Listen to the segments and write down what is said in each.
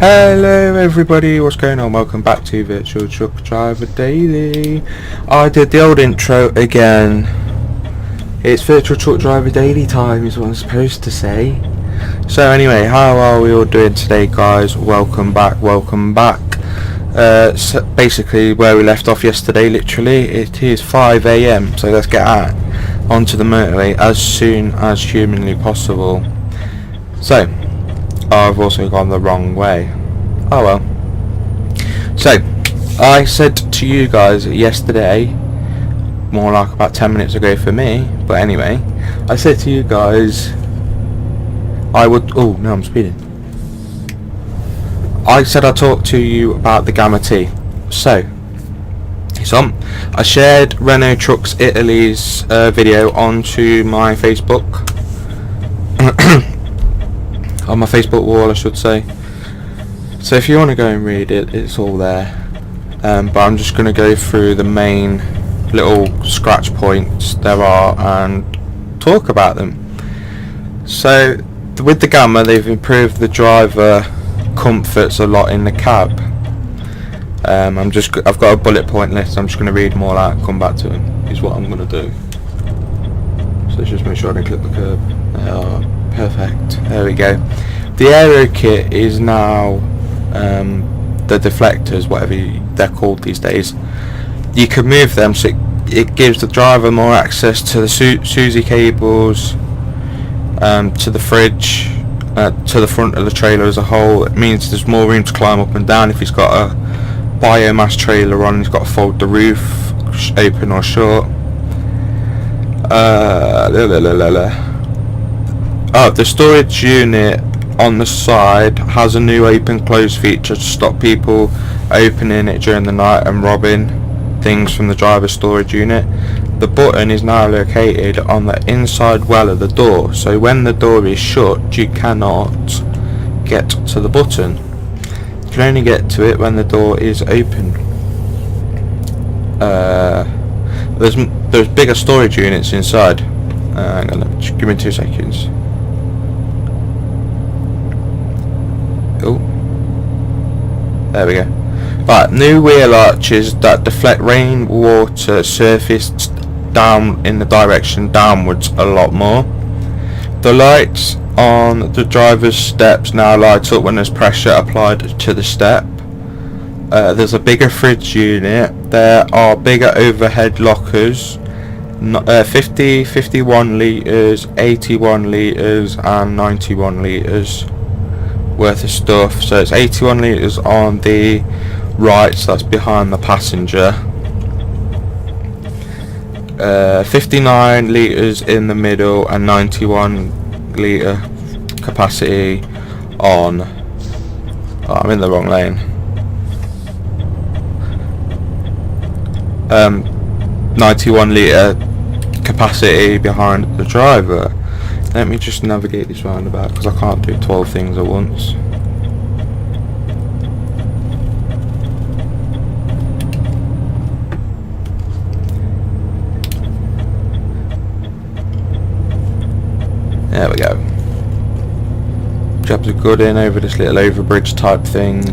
Hello everybody, what's going on? Welcome back to Virtual Truck Driver Daily. I did the old intro again. It's Virtual Truck Driver Daily time is what I'm supposed to say. So anyway, how are we all doing today, guys? Welcome back. So basically where we left off yesterday, literally, it is 5 AM, so let's get out onto the motorway as soon as humanly possible. So I've also gone the wrong way. Oh well. So I said to you guys yesterday, more like about 10 minutes ago for me, but anyway, I said to you guys I would, oh no, I'm speeding. I said I'd talk to you about the Gamma T. So it's on. I shared Renault Trucks Italy's video onto my Facebook on my Facebook wall, I should say. So if you want to go and read it, it's all there. But I'm just going to go through the main little scratch points there are and talk about them. So with the Gamma, they've improved the driver comforts a lot in the cab. I've got a bullet point list. I'm just going to read them all out and come back to them. Is what I'm going to do. So let's just make sure I don't clip the curb. Oh, perfect. There we go. The aero kit is now the deflectors, whatever they're called these days. You can move them, so it gives the driver more access to the Susie cables, to the fridge, to the front of the trailer as a whole. It means there's more room to climb up and down if he's got a biomass trailer on. He's got to fold the roof open or short. The storage unit on the side has a new open close feature to stop people opening it during the night and robbing things from the driver's storage unit. The button is now located on the inside well of the door, so when the door is shut you cannot get to the button. You can only get to it when the door is open. There's bigger storage units inside. Hang on, just give me 2 seconds. Oh, there we go. Right, new wheel arches that deflect rainwater surfaced down in the direction downwards a lot more. The lights on the driver's steps now light up when there's pressure applied to the step. There's a bigger fridge unit. There are bigger overhead lockers, 50, 51 litres, 81 litres and 91 litres worth of stuff. So it's 81 litres on the right, so that's behind the passenger, 59 litres in the middle and 91 litre capacity on, I'm in the wrong lane, 91 litre capacity behind the driver. Let me just navigate this roundabout because I can't do 12 things at once. There we go. Jobs are good in over this little overbridge type thing.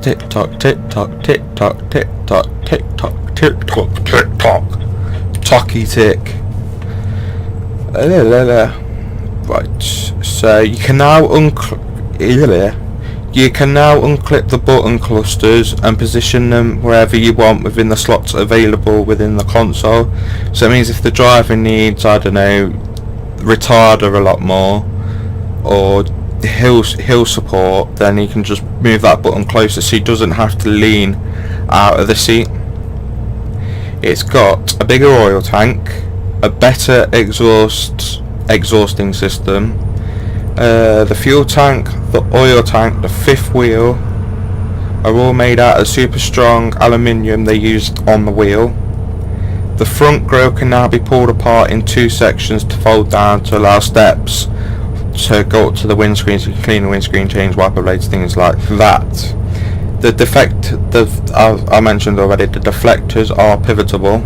Tick tock, tick tock, tick tock, tick tock, tick tock, tick tock, tick tock, tocky tick. Right, so you can now unclip the button clusters and position them wherever you want within the slots available within the console. So it means if the driver needs, I don't know, retarder a lot more or hill support, then he can just move that button closer so he doesn't have to lean out of the seat. It's got a bigger oil tank, a better exhausting system. The fuel tank, the oil tank, the fifth wheel are all made out of super strong aluminium they used on the wheel. The front grille can now be pulled apart in 2 sections to fold down to allow steps to go up to the windscreen, so you can clean the windscreen, change wiper blades, things like that. I mentioned already, the deflectors are pivotable.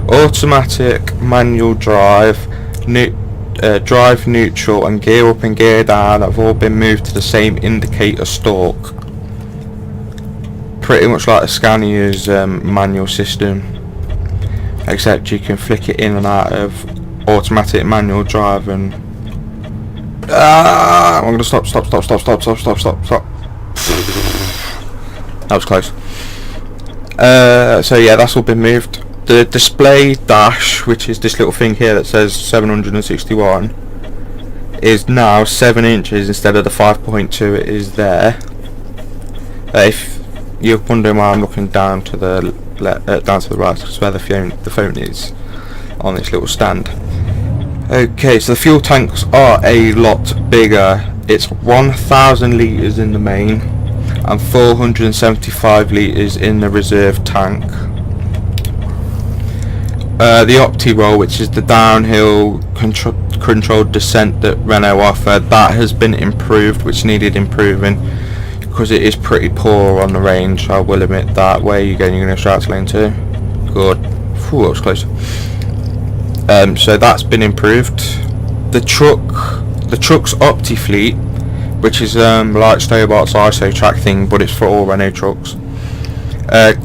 Automatic, manual drive, drive neutral and gear up and gear down have all been moved to the same indicator stalk. Pretty much like the Scania's manual system, except you can flick it in and out of automatic, manual drive and I'm gonna stop. That was close. So yeah, that's all been moved. The display dash, which is this little thing here that says 761, is now 7 inches instead of the 5.2 it is there. If you're wondering why I'm looking down to the right, that's where the phone is on this little stand. Okay, so the fuel tanks are a lot bigger. It's 1,000 litres in the main and 475 litres in the reserve tank. The Opti-Roll, which is the downhill controlled descent that Renault offer, that has been improved, which needed improving because it is pretty poor on the range, I will admit that. Where are you going? You're going to straight to lane 2? Good. Phew, that was close. So that's been improved. The truck's Opti fleet, which is like Stobart's ISO track thing, but it's for all Renault trucks.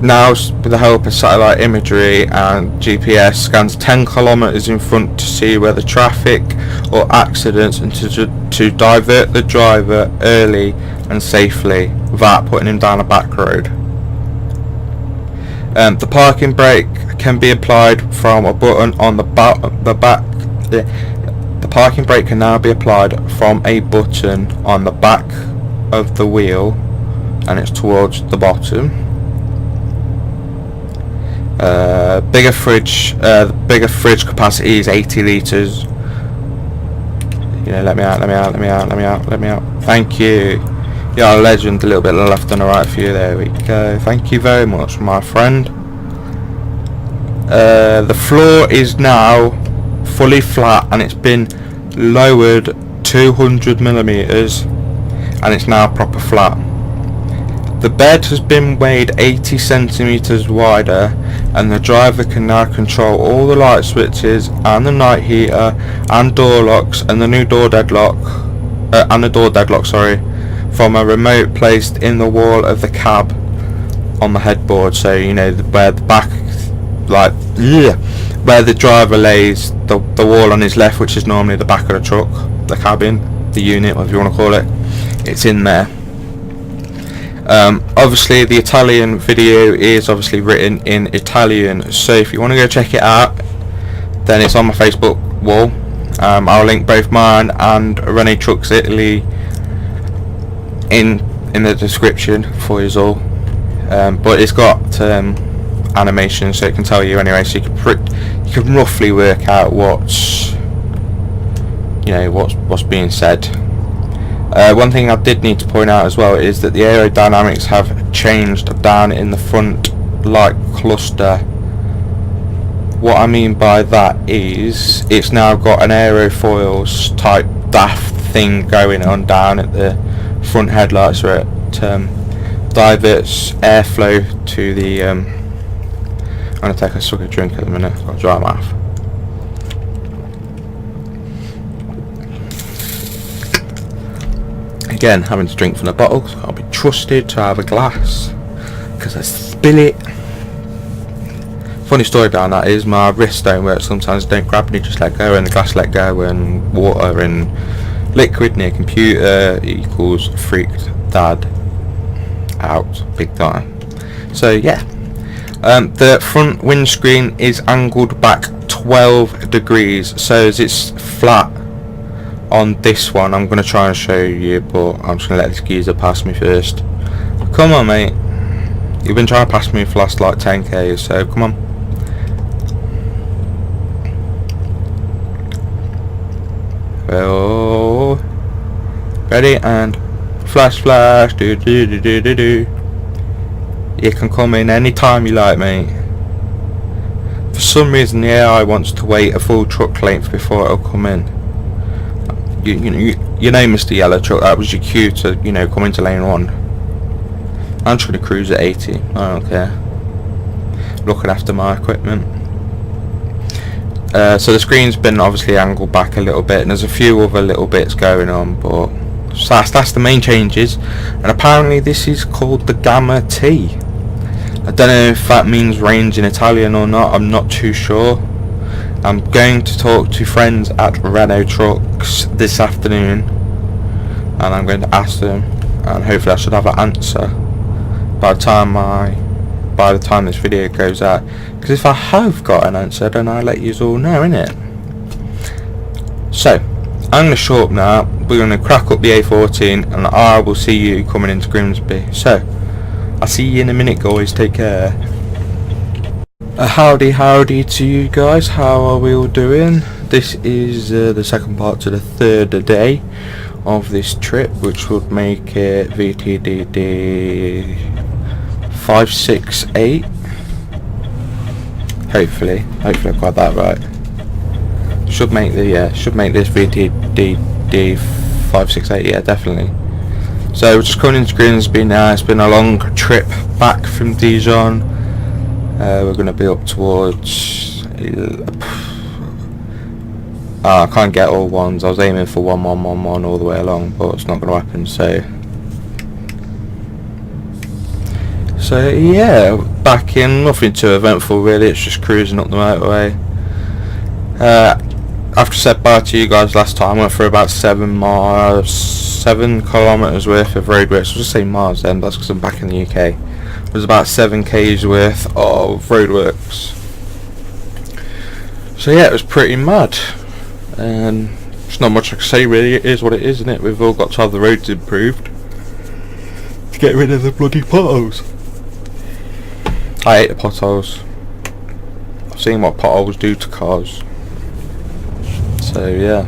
Now, with the help of satellite imagery and GPS, scans 10 kilometers in front to see whether traffic or accidents and to divert the driver early and safely without putting him down a back road. The parking brake can be applied from a button on the back. The parking brake can now be applied from a button on the back of the wheel, and it's towards the bottom. Bigger fridge. The bigger fridge capacity is 80 litres. You know, let me out. Thank you. You're a legend. A little bit left and right for you. There we go. Thank you very much, my friend. The floor is now fully flat and it's been lowered 200 millimeters and it's now proper flat. The bed has been made 80 centimeters wider and the driver can now control all the light switches and the night heater and door locks and the new door deadlock from a remote placed in the wall of the cab on the headboard. So you know where the back, like where the driver lays the wall on his left, which is normally the back of the truck, the cabin, the unit, whatever you want to call it, it's in there. Obviously the Italian video is obviously written in Italian, so if you want to go check it out, then it's on my Facebook wall. I'll link both mine and Renault Trucks Italy in the description for you all. But it's got animation, so it can tell you anyway, so you can roughly work out what's being said. One thing I did need to point out as well is that the aerodynamics have changed down in the front light cluster. What I mean by that is it's now got an aerofoils type daft thing going on down at the front headlights where it diverts airflow to the I'm going to take a sugar drink at the minute, I've got a dry mouth. Again, having to drink from the bottle, so I'll be trusted to have a glass because I spill it. Funny story down that is my wrist don't work sometimes, don't grab and it just let go, and the glass let go, and water and liquid near computer equals freaked dad out big time. So yeah, the front windscreen is angled back 12 degrees, so as it's flat on this one, I'm going to try and show you, but I'm just going to let this geezer pass me first. Come on mate, you've been trying to pass me for the last like 10k, so come on. Oh, ready and flash, do do do do do do. You can come in any time you like, mate. For some reason the AI wants to wait a full truck length before it'll come in. you know, Mr. Yellow Truck, that was your cue to, you know, come into lane 1. I'm trying to cruise at 80. I don't care. Looking after my equipment. So the screen's been obviously angled back a little bit, and there's a few other little bits going on, but so that's the main changes. And apparently this is called the Gamma T. I don't know if that means range in Italian or not. I'm not too sure. I'm going to talk to friends at Renault Trucks this afternoon, and I'm going to ask them, and hopefully I should have an answer by the time this video goes out. Because if I have got an answer, then I'll let you all know, innit? So I'm going to show up now. We're going to crack up the A14, and I will see you coming into Grimsby. So I'll see you in a minute, guys. Take care. Howdy to you guys. How are we all doing? This is the second part to the third day of this trip, which would make it VTDD 568. Hopefully I got that right. Should make this VTDD 568. Yeah, definitely. So we're just coming into Grimsby now. It's been a long trip back from Dijon. We're going to be up towards... I can't get all ones. I was aiming for 1111 all the way along, but it's not going to happen. So yeah, back in. Nothing too eventful really. It's just cruising up the motorway. After I said bye to you guys last time, I went for about 7 kilometers worth of roadworks. I'll just say miles then. That's because I'm back in the UK. It was about 7 k's worth of roadworks. So yeah, it was pretty mad, and there's not much I can say really. It is what it is, isn't it? We've all got to have the roads improved to get rid of the bloody potholes. I hate the potholes. I've seen what potholes do to cars. So yeah.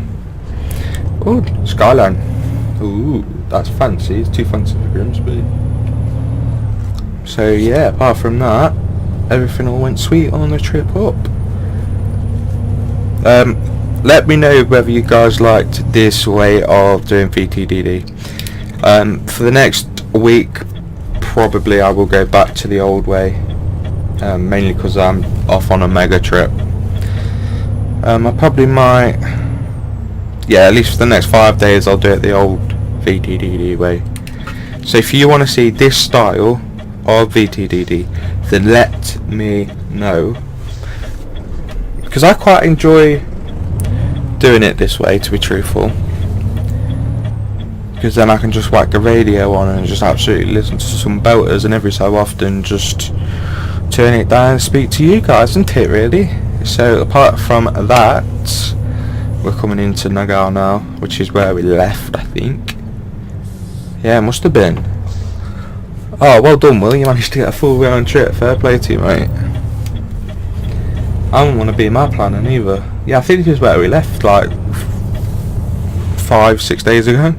Ooh, Skyline. Ooh, that's fancy. It's too fancy for Grimsby. So yeah, apart from that, everything all went sweet on the trip up. Let me know whether you guys liked this way of doing VTDD. For the next week, probably I will go back to the old way, mainly because I'm off on a mega trip. I probably might, yeah, at least for the next 5 days I'll do it the old VTDD way. So if you want to see this style of VTDD, then let me know, because I quite enjoy doing it this way, to be truthful, because then I can just whack the radio on and just absolutely listen to some belters, and every so often just turn it down and speak to you guys, isn't it really? So apart from that, we're coming into Nagar now, which is where we left, I think. Yeah, it must have been. Oh, well done, Will. You managed to get a full round trip. Fair play to you, mate. I don't want to be my planner neither. Yeah, I think this is where we left, like 5-6 days ago.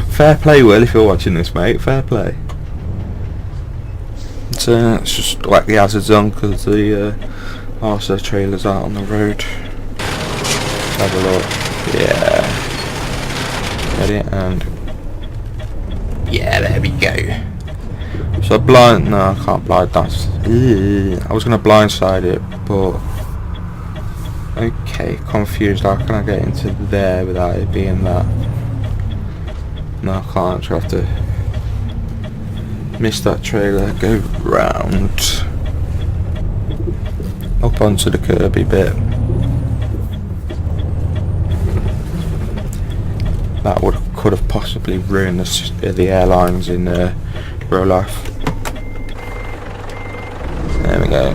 Fair play, Will, if you're watching this, mate. Fair play. Let's just whack the hazards on, because the Austria trailer's out on the road. Have a look. Yeah. Ready, and yeah, there we go. So blind, no, I can't blind that. I was going to blindside it, but okay, confused. How can I get into there without it being that? No, I can't. So I have to miss that trailer, go round up onto the curby bit. That could have possibly ruined the airlines in real life. There we go.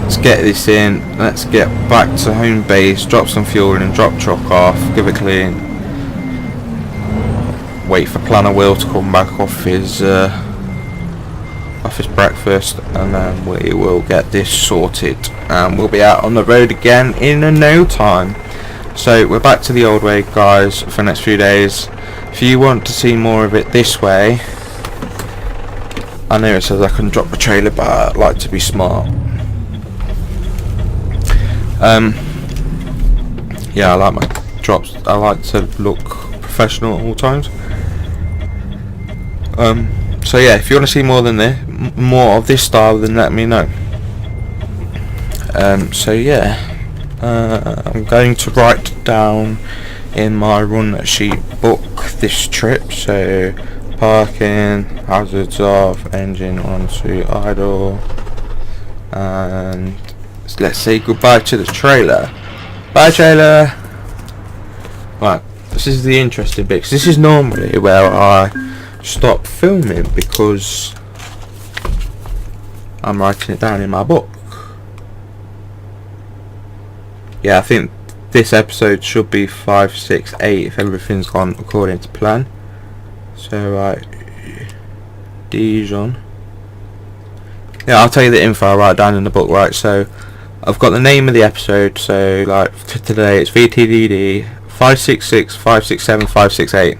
Let's get this in. Let's get back to home base, drop some fuel in and drop truck off, give it clean. Wait for Planner Will to come back off his breakfast, and then we will get this sorted, and we'll be out on the road again in no time. So we're back to the old way, guys, for the next few days. If you want to see more of it this way, I know it says I can drop the trailer, but I like to be smart. yeah, I like my drops. I like to look professional at all times. So yeah, if you want to see more than this, more of this style, then let me know. So yeah, I'm going to write down in my run sheet book this trip. So parking, hazards off, engine on to idle, and let's say goodbye to the trailer. Bye trailer. Right, this is the interesting bit, 'cause this is normally where I stop filming because I'm writing it down in my book. Yeah, I think this episode should be 5, 6, 8 if everything's gone according to plan. So right, Dijon. Yeah, I'll tell you the info I write down in the book. Right, so I've got the name of the episode. So like for today, it's VTDD 566, 567, 568,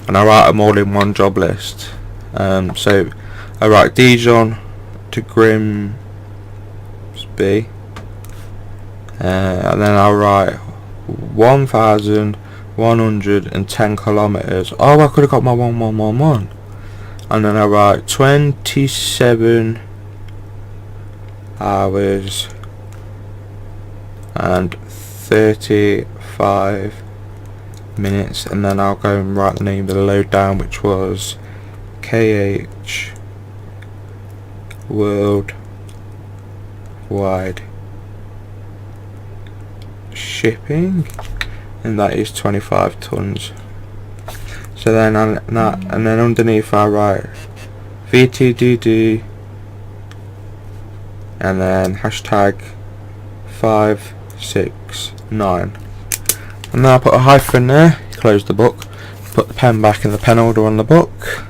and I write them all in one job list. So I write Dijon to Grimsby, and then I'll write 1,110 kilometers. Oh, I could have got my 1111. And then I write 27 hours and 35 minutes, and then I'll go and write the name of the load down, which was KH Worldwide Shipping, and that is 25 tons. So then and then underneath I write VTDD and then hashtag 569, and then I put a hyphen there, close the book, put the pen back in the pen holder on the book.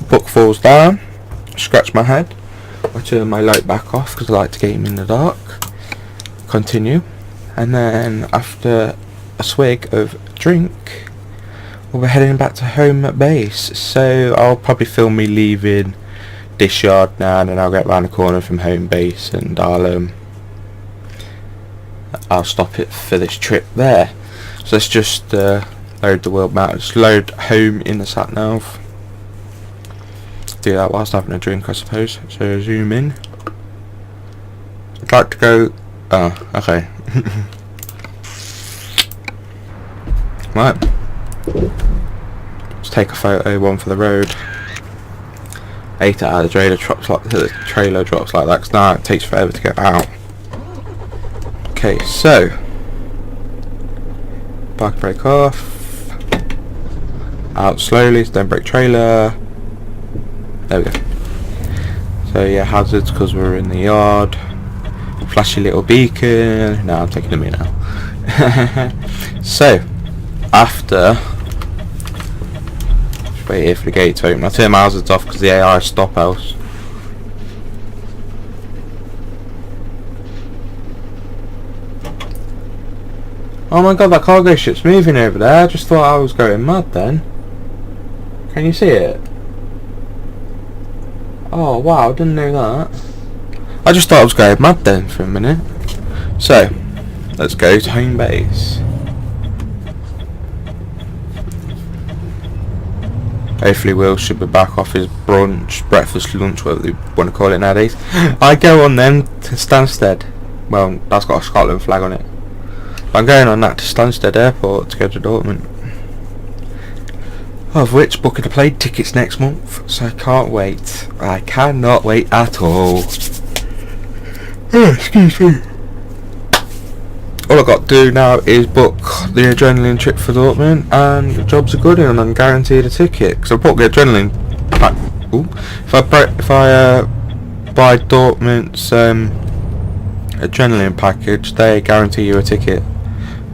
Book falls down, scratch my head, I turn my light back off because I like to game in the dark. Continue, and then after a swig of drink, we'll be heading back to home base. So I'll probably film me leaving this yard now, and then I'll get round the corner from home base, and I'll stop it for this trip there. So let's just load the world map. Just load home in the sat nav. Do that whilst having a drink, I suppose. So zoom in. I'd like to go. Oh, okay. Right. Let's take a photo, one for the road. 8 out of the trailer drops like that, because now it takes forever to get out. Okay, so park brake off. Out slowly, then brake trailer. There we go. So yeah, hazards because we're in the yard. Flashy little beacon. No, I'm taking a minute now. So after, just wait here for the gate to open. I turn my hazards off because the AI stop else. Oh my god, that cargo ship's moving over there. I just thought I was going mad then. Can you see it? Oh wow, I didn't know that. I just thought I was going mad then for a minute. So, let's go to home base. Hopefully Will should be back off his brunch, breakfast, lunch, whatever you want to call it nowadays. I go on then to Stansted. Well, that's got a Scotland flag on it. But I'm going on that to Stansted Airport to go to Dortmund. Of which booking the plane tickets next month. So I can't wait. I cannot wait at all. Oh, excuse me. All I've got to do now is book the adrenaline trip for Dortmund, and the job's a good one, and I'm guaranteed a ticket because I bought the adrenaline pack. Ooh. If I buy Dortmund's adrenaline package, they guarantee you a ticket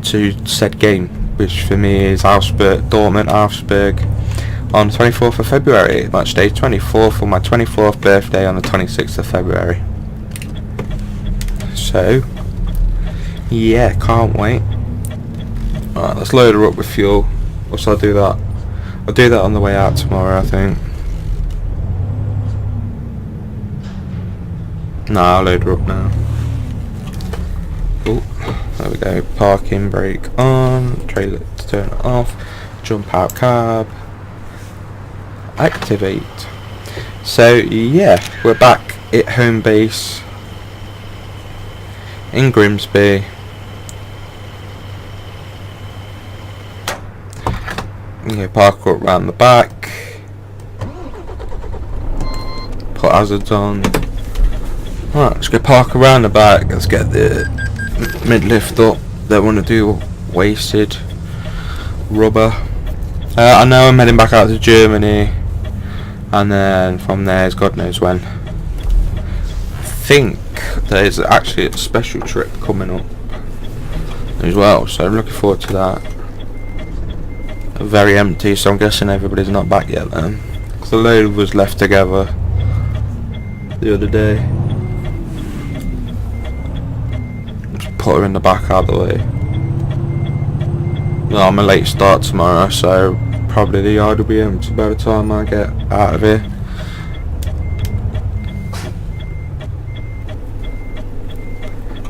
to said game, which for me is Dortmund Augsburg on the 24th of February, match day 24 for my 24th birthday on the 26th of February. So yeah, can't wait. Alright, let's load her up with fuel. Or shall I do that? I'll do that on the way out tomorrow, I think. No, I'll load her up now. Oh, There we go. Parking brake on. Trailer to turn it off. Jump out cab. Activate. So yeah, we're back at home base in Grimsby. Okay, park up round the back. Put hazards on. Right, let's go park around the back. Let's get the mid lift up. Don't want to do wasted rubber. I know I'm heading back out to Germany, and then from there is God knows when. I think there's actually a special trip coming up as well, so I'm looking forward to that. Very empty, so I'm guessing everybody's not back yet then, because the load was left together the other day. Just put her in the back out of the way. Well, I'm a late start tomorrow, so probably the yard will be empty by the time I get out of here.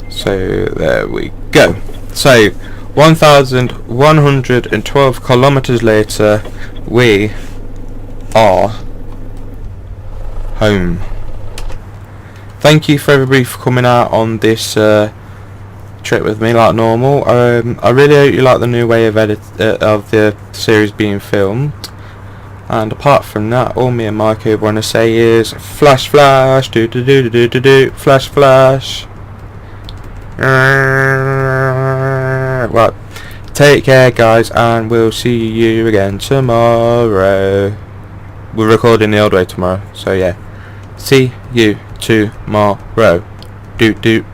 So there we go. So 1,112 kilometers later, we are home. Thank you for everybody for coming out on this trip with me like normal. I really hope you like the new way of of the series being filmed. And apart from that, all me and Mikey want to say is flash flash, do do do do do do, flash flash. Right, take care guys, and we'll see you again tomorrow. We're recording the old way tomorrow, so yeah, see you tomorrow. Doot doot.